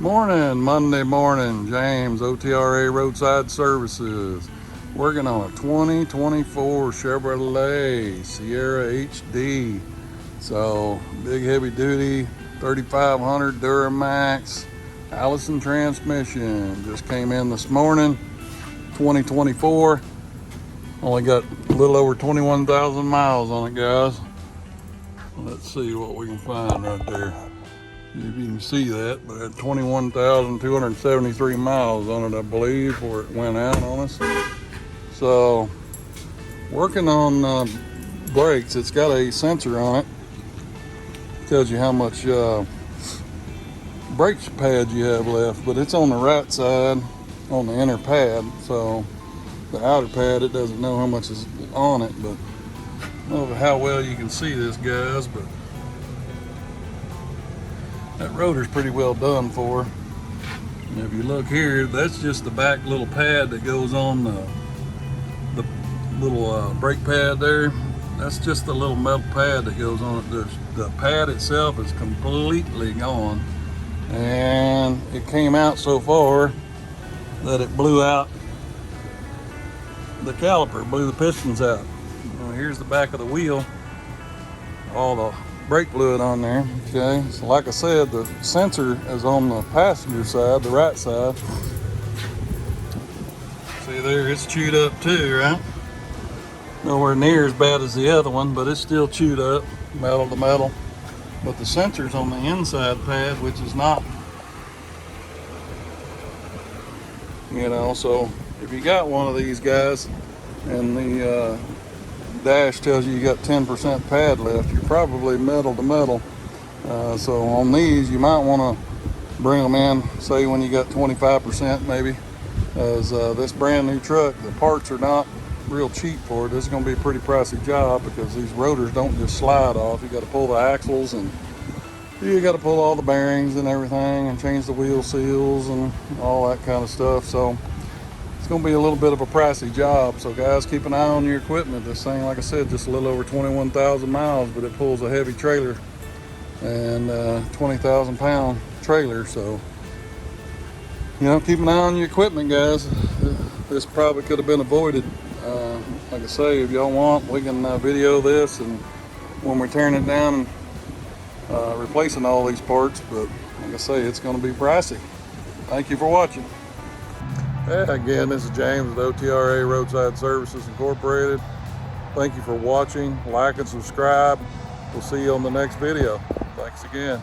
Morning, Monday morning, James, OTRA Roadside Services. Working on a 2024 Chevrolet Sierra HD. So, big heavy duty, 3500 Duramax, Allison transmission. Just came in this morning, 2024. Only got a little over 21,000 miles on it, guys. Let's see what we can find right there. If you can see that, but at 21,273 miles on it, I believe, before it went out on us. So, working on brakes. It's got a sensor on it. Tells you how much brake pad you have left, but it's on the right side on the inner pad. So, the outer pad, it doesn't know how much is on it, but I don't know how well you can see this, guys, but that rotor's pretty well done for. And if you look here, that's just the back little pad that goes on the little brake pad there. That's just the little metal pad that goes on it. The pad itself is completely gone. And it came out so far that it blew out the caliper, blew the pistons out. Well, here's the back of the wheel. All the brake fluid on there. Okay, so like I said, the sensor is on the passenger side, the right side. See there, it's chewed up too, right? Nowhere near as bad as the other one, but it's still chewed up, metal to metal. But the sensor's on the inside pad, which is not. So if you got one of these guys and the dash tells you got 10% pad left, you're probably metal to metal. So on these, you might want to bring them in, say when you got 25% maybe, as this brand new truck, the parts are not real cheap for it. This is going to be a pretty pricey job because these rotors don't just slide off. You got to pull the axles, and you got to pull all the bearings and everything, and change the wheel seals and all that kind of stuff. So it's going to be a little bit of a pricey job. So guys, keep an eye on your equipment. This thing, like I said, just a little over 21,000 miles, but it pulls a heavy trailer and 20,000 pound trailer. So, keep an eye on your equipment, guys. This probably could have been avoided. Like I say, if y'all want, we can video this, and when we're tearing it down and replacing all these parts. But like I say, it's going to be pricey. Thank you for watching. Again, this is James with OTRA Roadside Services Incorporated. Thank you for watching. Like and subscribe. We'll see you on the next video. Thanks again.